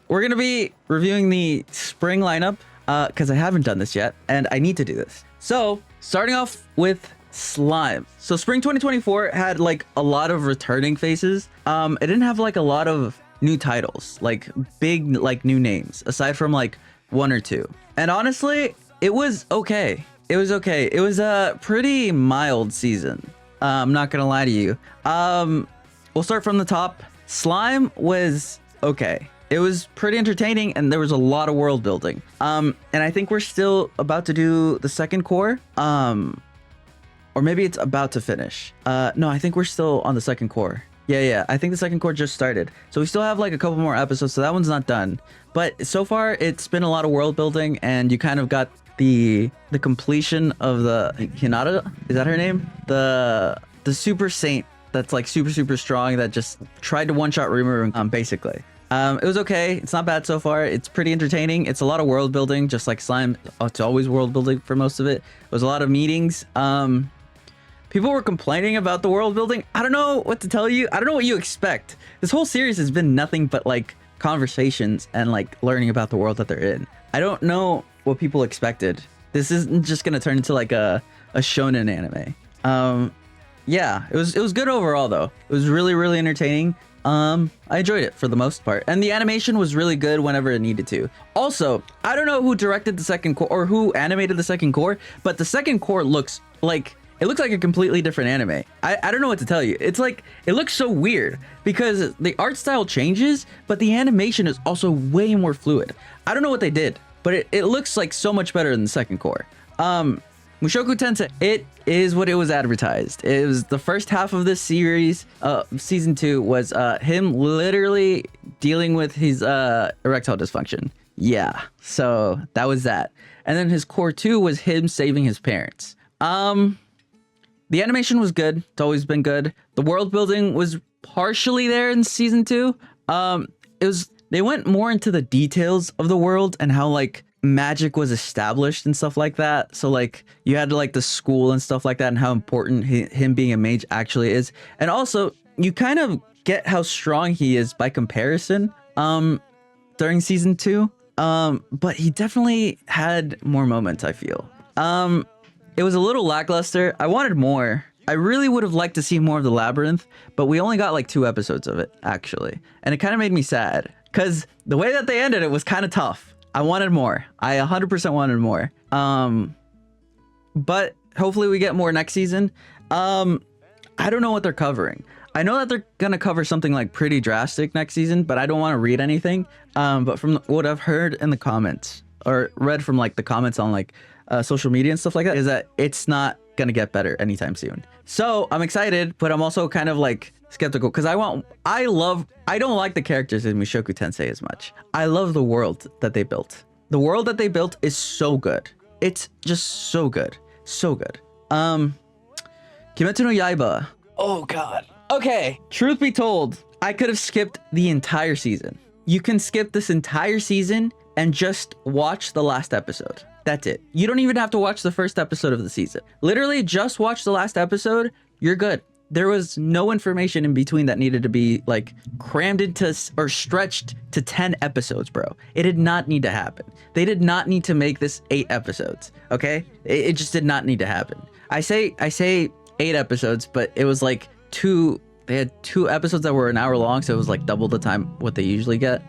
We're gonna be reviewing the spring lineup because I haven't done this yet, and I need to do this. So, starting off with Slime. So, spring 2024 had like a lot of returning faces. It didn't have like a lot of new titles, like big like new names, aside from like one or two. And honestly, it was okay. It was okay. It was a pretty mild season. I'm not gonna lie to you. We'll start from the top. Slime was okay. It was pretty entertaining, and there was a lot of world building. And I think we're still about to do the second core. Or maybe it's about to finish. No, I think we're still on the second core. Yeah. I think the second core just started. So we still have like a couple more episodes, so that one's not done. But so far, it's been a lot of world building, and you kind of got the completion of the Hinata. Is that her name? The super saint that's like super strong that just tried to one-shot Rimuru, basically. It was okay. It's not bad so far. It's pretty entertaining. It's a lot of world building, just like Slime. It's always world building for most of it. It was a lot of meetings. People were complaining about the world building. I don't know what to tell you. I don't know what you expect. This whole series has been nothing but like conversations and like learning about the world that they're in. I don't know what people expected. This isn't just gonna turn into like a shonen anime. Yeah, it was good overall though. It was really entertaining. I enjoyed it for the most part, and the animation was really good whenever it needed to. Also, I don't know who directed the second core or who animated the second core, but the second core looks like a completely different anime. I don't know what to tell you. It's like it looks so weird because the art style changes, but the animation is also way more fluid. I don't know what they did, but it looks like so much better than the second core. Mushoku Tensei, it is what it was advertised. It was the first half of this series. Season 2 was him literally dealing with his erectile dysfunction. Yeah, so that was that. And then his core 2 was him saving his parents. The animation was good. It's always been good. The world building was partially there in season 2. They went more into the details of the world and how like magic was established and stuff like that. So like you had like the school and stuff like that, and how important him being a mage actually is. And also you kind of get how strong he is by comparison during season 2. But he definitely had more moments, I feel. It was a little lackluster. I wanted more. I really would have liked to see more of the labyrinth, but we only got like 2 episodes of it actually, and it kind of made me sad because the way that they ended it was kind of tough. I wanted more. I 100% wanted more. But hopefully we get more next season. I don't know what they're covering. I know that they're gonna cover something like pretty drastic next season, but I don't want to read anything. But from what I've heard in the comments or read from like the comments on like social media and stuff like that, is that it's not gonna get better anytime soon. So I'm excited, but I'm also kind of like skeptical because I don't like the characters in Mushoku Tensei as much. I love the world that they built. The world that they built is so good. It's just so good. So good. Kimetsu no Yaiba. Oh god. Okay, truth be told, I could have skipped the entire season. You can skip this entire season and just watch the last episode. That's it. You don't even have to watch the first episode of the season. Literally just watch the last episode. You're good. There was no information in between that needed to be like crammed into or stretched to 10 episodes, bro. It did not need to happen. They did not need to make this 8 episodes. Okay. It just did not need to happen. I say 8 episodes, but it was like they had 2 episodes that were an hour long. So it was like double the time what they usually get.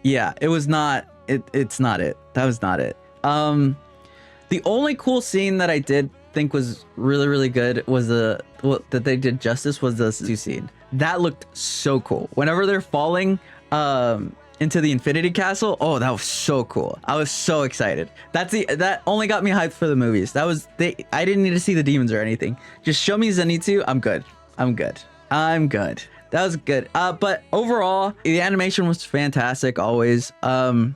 Yeah, it was not, it's not it. That was not it. The only cool scene that I did think was really good was that they did justice was the Suzu scene. That looked so cool. Whenever they're falling into the Infinity Castle, oh, that was so cool. I was so excited. That only got me hyped for the movies. I didn't need to see the demons or anything. Just show me Zenitsu. I'm good. That was good. But overall, the animation was fantastic always. The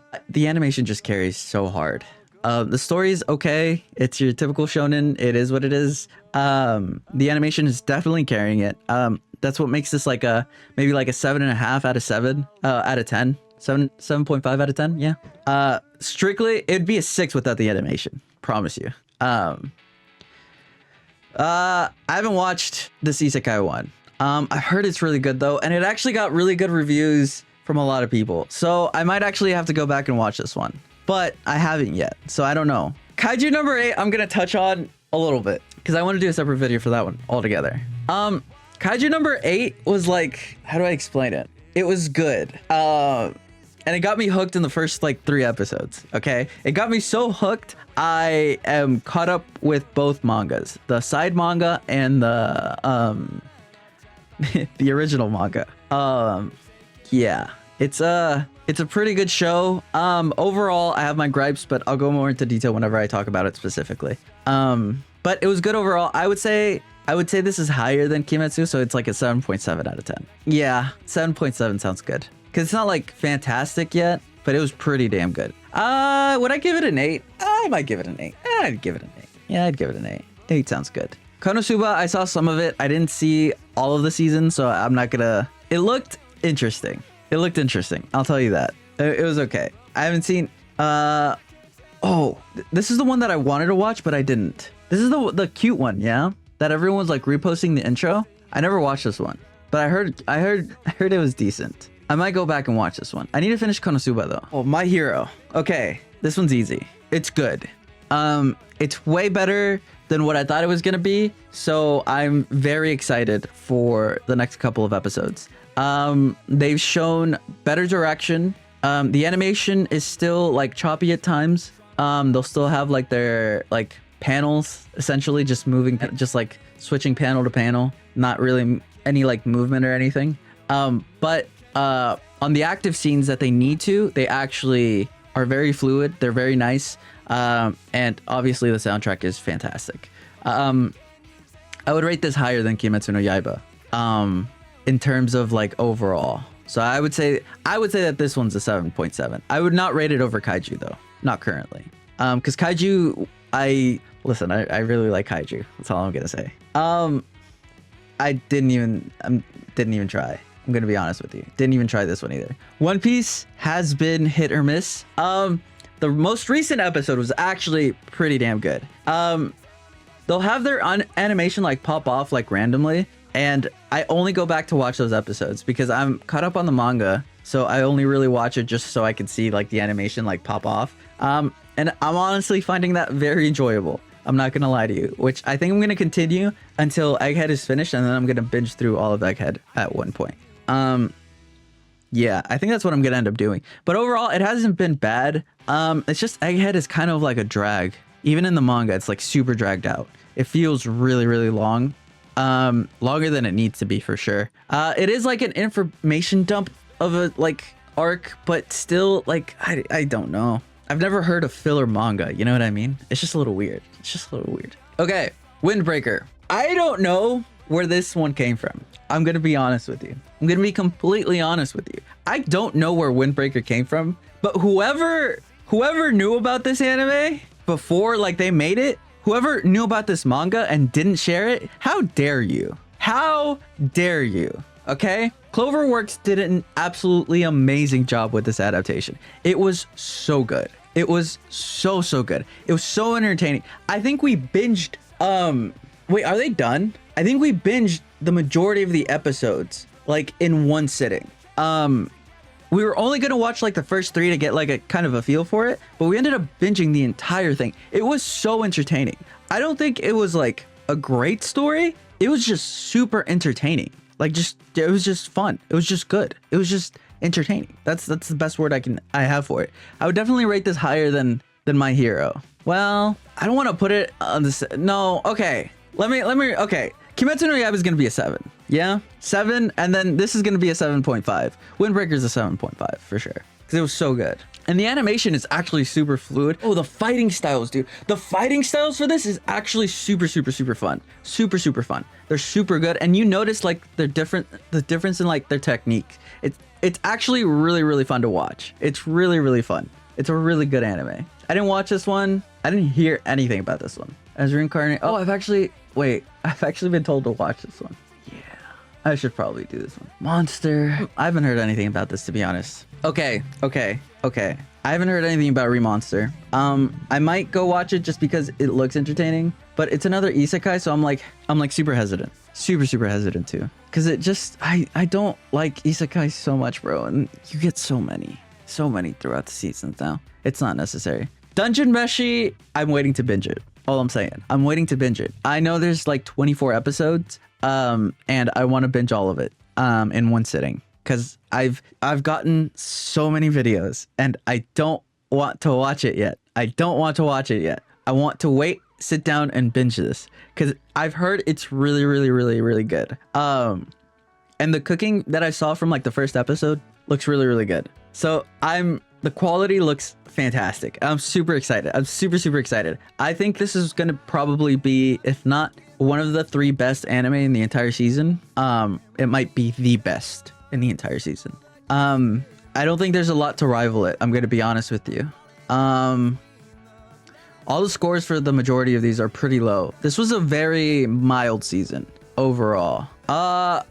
animation just carries so hard. The story is okay. It's your typical shonen. It is what it is. The animation is definitely carrying it. That's what makes this like maybe like a 7.5 out of 7 out of 10. 7.5 out of 10. Yeah. Strictly, it'd be a 6 without the animation. Promise you. I haven't watched this Isekai one. I've heard it's really good though, and it actually got really good reviews from a lot of people. So I might actually have to go back and watch this one, but I haven't yet. So I don't know. Kaiju number 8, I'm going to touch on a little bit because I want to do a separate video for that one altogether. Kaiju number 8 was like, how do I explain it? It was good. And it got me hooked in the first like 3 episodes. Okay. It got me so hooked. I am caught up with both mangas, the side manga and the, the original manga. Yeah, it's a pretty good show. Overall, I have my gripes, but I'll go more into detail whenever I talk about it specifically. But it was good overall. I would say this is higher than Kimetsu, so it's like a 7.7 out of 10. Yeah, 7.7 sounds good. Because it's not like fantastic yet, but it was pretty damn good. Would I give it an 8? I might give it an 8. I'd give it an 8. Yeah, I'd give it an 8. 8 sounds good. Konosuba, I saw some of it. I didn't see all of the seasons, so I'm not gonna... It looked interesting. I'll tell you that. It was okay. I haven't seen... this is the one that I wanted to watch, but I didn't. This is the cute one, yeah? That everyone's like reposting the intro. I never watched this one, but I heard it was decent. I might go back and watch this one. I need to finish Konosuba though. Oh, My Hero. Okay, this one's easy. It's good. It's way better than what I thought it was gonna be. So I'm very excited for the next couple of episodes. They've shown better direction. The animation is still like choppy at times. They'll still have like their like panels essentially just moving, just like switching panel to panel. Not really any like movement or anything. But on the active scenes that they need to, they actually are very fluid. They're very nice. And obviously the soundtrack is fantastic. I would rate this higher than Kimetsu no Yaiba in terms of like overall. So I would say that this one's a 7.7. I would not rate it over Kaiju though, not currently. Because Kaiju, I really like Kaiju. That's all I'm gonna say. I didn't even try. I'm gonna be honest with you. Didn't even try this one either. One Piece has been hit or miss. The most recent episode was actually pretty damn good. They'll have their animation like pop off like randomly, and I only go back to watch those episodes because I'm caught up on the manga, so I only really watch it just so I can see like the animation like pop off. And I'm honestly finding that very enjoyable. I'm not gonna lie to you, which I think I'm gonna continue until Egghead is finished, and then I'm gonna binge through all of Egghead at one point. Yeah, I think that's what I'm gonna end up doing. But overall, it hasn't been bad. It's just Egghead is kind of like a drag. Even in the manga, it's like super dragged out. It feels really, really long. Longer than it needs to be for sure. It is like an information dump of a like arc, but still like, I don't know. I've never heard of filler manga, you know what I mean? It's just a little weird. Okay, Windbreaker. I don't know where this one came from. I'm gonna be honest with you. I'm gonna be completely honest with you. I don't know where Windbreaker came from, but whoever knew about this anime before like they made it, whoever knew about this manga and didn't share it, how dare you? How dare you? Okay? Cloverworks did an absolutely amazing job with this adaptation. It was so good. It was so good. It was so entertaining. I think we binged wait, are they done? I think we binged the majority of the episodes like in one sitting. We were only gonna watch like the first 3 to get like a kind of a feel for it, but we ended up binging the entire thing. It was so entertaining. I don't think it was like a great story. It was just super entertaining. Like it was just fun. It was just good. It was just entertaining. That's the best word I have for it. I would definitely rate this higher than My Hero. Well, I don't want to put it on this. No, okay. Let me. Okay. Kimetsu no Yaiba is gonna be a 7. Yeah, 7, and then this is gonna be a 7.5. Windbreaker is a 7.5 for sure because it was so good, and the animation is actually super fluid. Oh, the fighting styles, dude. The fighting styles for this is actually super fun. Super fun. They're super good, and you notice like the difference in like their technique. It's actually really fun to watch. It's really fun. It's a really good anime. I didn't watch this one. I didn't hear anything about this one. As Reincarnate. Oh, I've actually been told to watch this one. Yeah, I should probably do this one. Monster. I haven't heard anything about this, to be honest. Okay. I haven't heard anything about Remonster. I might go watch it just because it looks entertaining, but it's another isekai, so I'm like super hesitant. super, super hesitant to. Because it just, I don't like isekai so much, bro. And you get so many throughout the seasons now. It's not necessary. Dungeon Meshi, I'm waiting to binge it. All I'm saying. I'm waiting to binge it. I know there's like 24 episodes, and I want to binge all of it in one sitting. Because I've gotten so many videos, and I don't want to watch it yet. I want to wait, sit down, and binge this. Because I've heard it's really, really, really, really good. And the cooking that I saw from like the first episode looks really, really good. So the quality looks fantastic. I'm super excited. I'm super, super excited. I think this is going to probably be, if not one of the 3 best anime in the entire season, it might be the best in the entire season. I don't think there's a lot to rival it. I'm going to be honest with you. All the scores for the majority of these are pretty low. This was a very mild season overall. I'm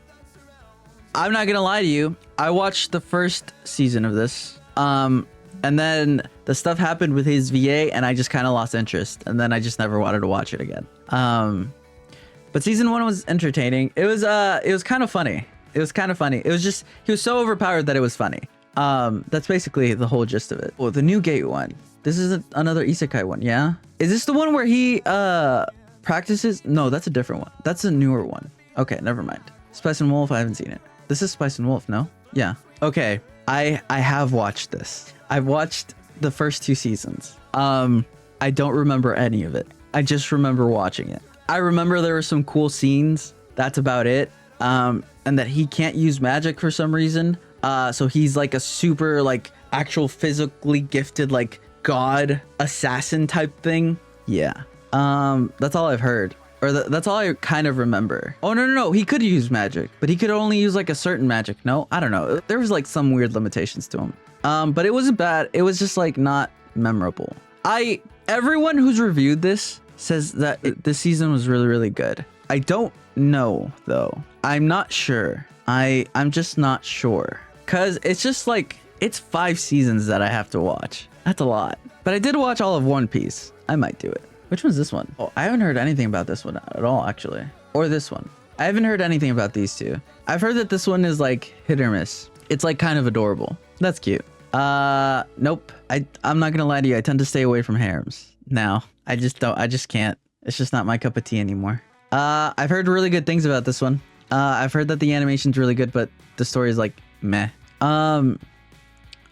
not going to lie to you. I watched the first season of this. And then the stuff happened with his VA and I just kind of lost interest. And then I just never wanted to watch it again. But season 1 was entertaining. It was kind of funny. It was just, he was so overpowered that it was funny. That's basically the whole gist of it. Oh, the new gate one. This is another isekai one, yeah? Is this the one where he practices? No, that's a different one. That's a newer one. Okay, never mind. Spice and Wolf, I haven't seen it. This is Spice and Wolf, no? Yeah. Okay, I have watched this. I've watched the first 2 seasons. I don't remember any of it. I just remember watching it. I remember there were some cool scenes. That's about it. And that he can't use magic for some reason. So he's like a super like actual physically gifted like god assassin type thing. Yeah. That's all I've heard. Or that's all I kind of remember. Oh, no. He could use magic, but he could only use like a certain magic. No, I don't know. There was like some weird limitations to him. But it wasn't bad. It was just like not memorable. Everyone who's reviewed this says that this season was really, really good. I don't know though. I'm not sure. I'm just not sure. Cause it's just like, it's 5 seasons that I have to watch. That's a lot. But I did watch all of One Piece. I might do it. Which one's this one? Oh, I haven't heard anything about this one at all, actually. Or this one. I haven't heard anything about these 2. I've heard that this one is like hit or miss. It's like kind of adorable. That's cute. Nope. I'm not gonna lie to you. I tend to stay away from harems now. I just can't. It's just not my cup of tea anymore. I've heard really good things about this one. I've heard that the animation's really good, but the story is like meh.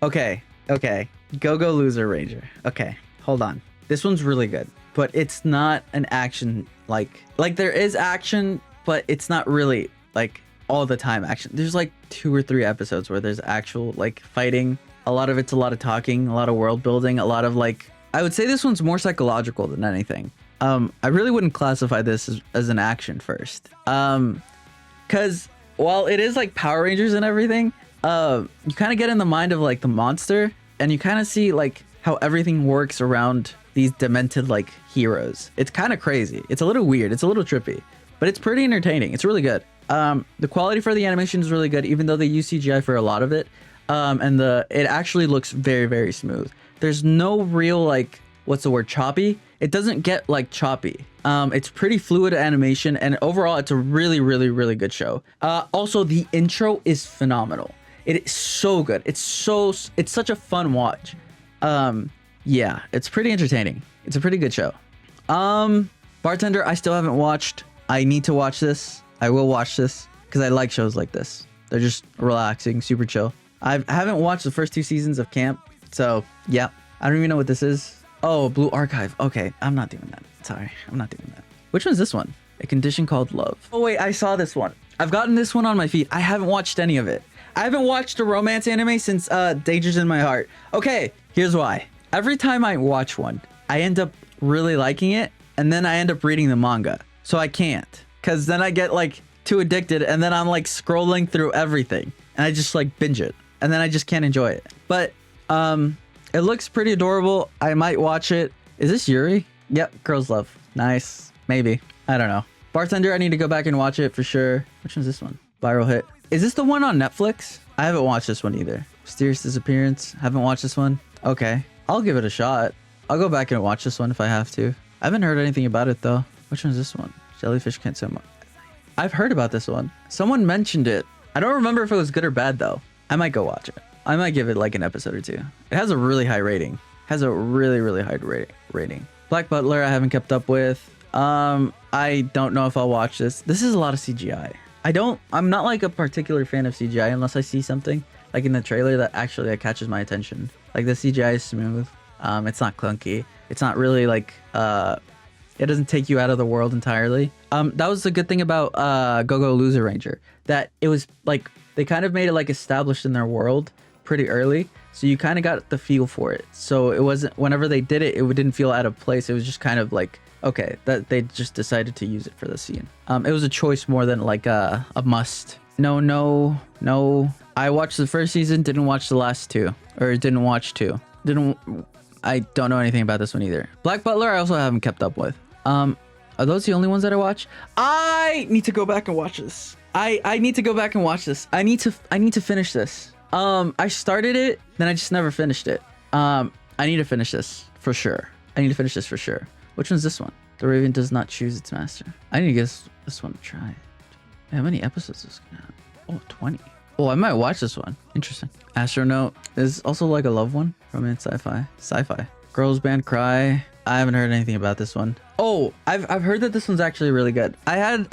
Okay. Go Loser Ranger. Okay, hold on. This one's really good, but it's not an action like there is action, but it's not really like all the time action. There's like 2 or 3 episodes where there's actual like fighting. A lot of it's a lot of talking, a lot of world building, a lot of like, I would say this one's more psychological than anything. I really wouldn't classify this as an action first. Cause while it is like Power Rangers and everything, you kind of get in the mind of like the monster and you kind of see like how everything works around these demented like heroes. It's kind of crazy. It's a little weird. It's a little trippy, but it's pretty entertaining. It's really good. The quality for the animation is really good, even though they use CGI for a lot of it. And it actually looks very, very smooth. There's no real like, what's the word, choppy? It doesn't get like choppy. It's pretty fluid animation, and overall it's a really, really, really good show. Also the intro is phenomenal. It is so good. It's such a fun watch. Yeah, it's pretty entertaining. It's a pretty good show. Bartender, I still haven't watched. I need to watch this. I will watch this because I like shows like this. They're just relaxing, super chill. I haven't watched the first 2 seasons of Camp, so yeah. I don't even know what this is. Oh, Blue Archive. Okay, I'm not doing that. Sorry, I'm not doing that. Which one's this one? A Condition Called Love. Oh wait, I saw this one. I've gotten this one on my feed. I haven't watched any of it. I haven't watched a romance anime since Dangers in My Heart. Okay, here's why. Every time I watch one, I end up really liking it, and then I end up reading the manga. So I can't, because then I get like too addicted, and then I'm like scrolling through everything, and I just like binge it, and then I just can't enjoy it. But it looks pretty adorable. I might watch it. Is this Yuri? Yep, Girls Love. Nice. Maybe. I don't know. Bartender, I need to go back and watch it for sure. Which one's this one? Viral Hit. Is this the one on Netflix? I haven't watched this one either. Mysterious Disappearance. Haven't watched this one. Okay. I'll give it a shot. I'll go back and watch this one if I have to. I haven't heard anything about it though. Which one's this one? Jellyfish Can't Swim. I've heard about this one. Someone mentioned it. I don't remember if it was good or bad though. I might go watch it. I might give it like an episode or two. It has a really high rating. Has a really high rating. Black Butler, I haven't kept up with. I don't know if I'll watch this. This is a lot of CGI. I'm not like a particular fan of CGI unless I see something like in the trailer that actually like, catches my attention. Like the CGI is smooth. It's not clunky. It's not really like, it doesn't take you out of the world entirely. That was the good thing about Go-Go Loser Ranger, that it was like, they kind of made it like established in their world pretty early. So you kind of got the feel for it. So it wasn't, whenever they did it, it didn't feel out of place. It was just kind of like, okay, that they just decided to use it for the scene. It was a choice more than like a must. No. I watched the first season, didn't watch the last two, or didn't watch two. I don't know anything about this one either. Black Butler, I also haven't kept up with. Are those the only ones that I watch? I need to go back and watch this. I need to go back and watch this. I need to finish this. I started it, then I just never finished it. I need to finish this for sure. Which one's this one? The Raven does not choose its master. I need to give this one a try. How many episodes is this gonna have? Oh, 20. Oh, I might watch this one. Interesting. Astronaut is also like a love one. Romance sci-fi. Girls Band Cry. I haven't heard anything about this one. Oh, I've heard that this one's actually really good. I had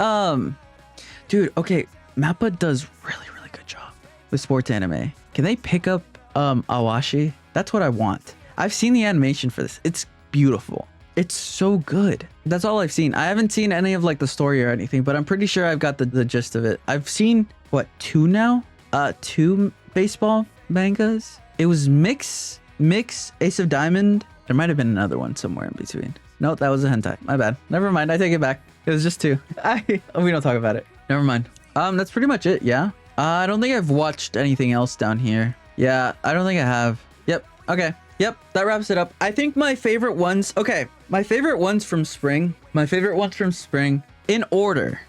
dude, okay, Mappa does really good job with sports anime. Can they pick up Awashi? That's what I want. I've seen the animation for this. It's beautiful. It's so good. That's all I've seen. I haven't seen any of like the story or anything, but I'm pretty sure I've got the gist of it. I've seen what, 2 now? 2 baseball mangas. It was Mix, Ace of Diamond. There might have been another one somewhere in between. No, that was a hentai. My bad. Never mind. I take it back. It was just 2. We don't talk about it. Never mind. That's pretty much it. Yeah. I don't think I've watched anything else down here. Yeah, I don't think I have. Yep. Okay. Yep. That wraps it up. I think my favorite ones. Okay. My favorite ones from spring. In order.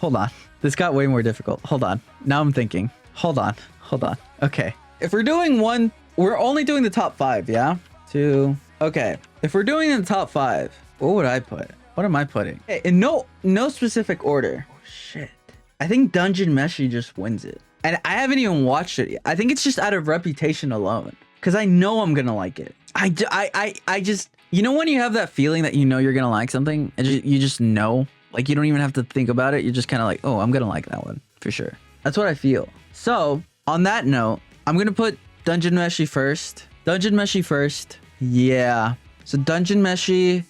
Hold on. This got way more difficult. Hold on. Now I'm thinking. Hold on. Okay. If we're doing one, we're only doing the top 5. Yeah. 2. Okay. If we're doing the top 5, what would I put? What am I putting? Okay, in no specific order. Oh shit. I think Dungeon Meshi just wins it. And I haven't even watched it yet. I think it's just out of reputation alone. Because I know I'm gonna like it. I just, you know when you have that feeling that you know you're gonna like something? And you just know? Like you don't even have to think about it. You're just kind of like, oh, I'm gonna like that one. For sure. That's what I feel. So, on that note, I'm gonna put Dungeon Meshi first. Yeah. So Dungeon Meshi,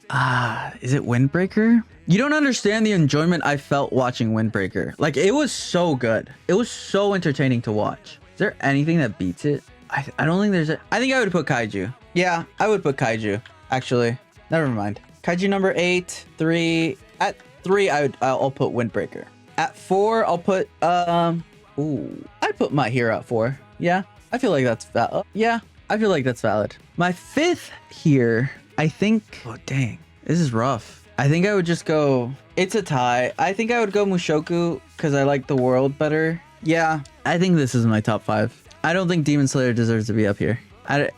is it Windbreaker? You don't understand the enjoyment I felt watching Windbreaker. Like, it was so good. It was so entertaining to watch. Is there anything that beats it? I don't think there's I think I would put Kaiju. Yeah, I would put Kaiju. Actually, never mind. Kaiju number 8, 3. At 3, I'll put Windbreaker. At 4, I'll put, I'd put My Hero at 4. Yeah, I feel like that's valid. Yeah, I feel like that's valid. My 5th here, I think, oh dang, this is rough. I think I would just go, it's a tie. I think I would go Mushoku because I like the world better. Yeah, I think this is my top 5. I don't think Demon Slayer deserves to be up here. I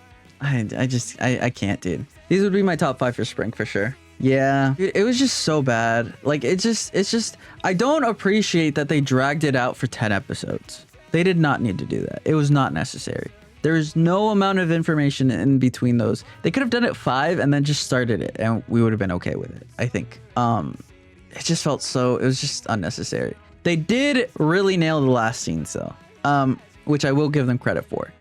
can't, dude. These would be my top 5 for spring for sure. Yeah, dude, it was just so bad. Like, it's just, I don't appreciate that they dragged it out for 10 episodes. They did not need to do that. It was not necessary. There's no amount of information in between those. They could have done it 5 and then just started it and we would have been okay with it, I think. It just felt so, it was just unnecessary. They did really nail the last scenes though, which I will give them credit for.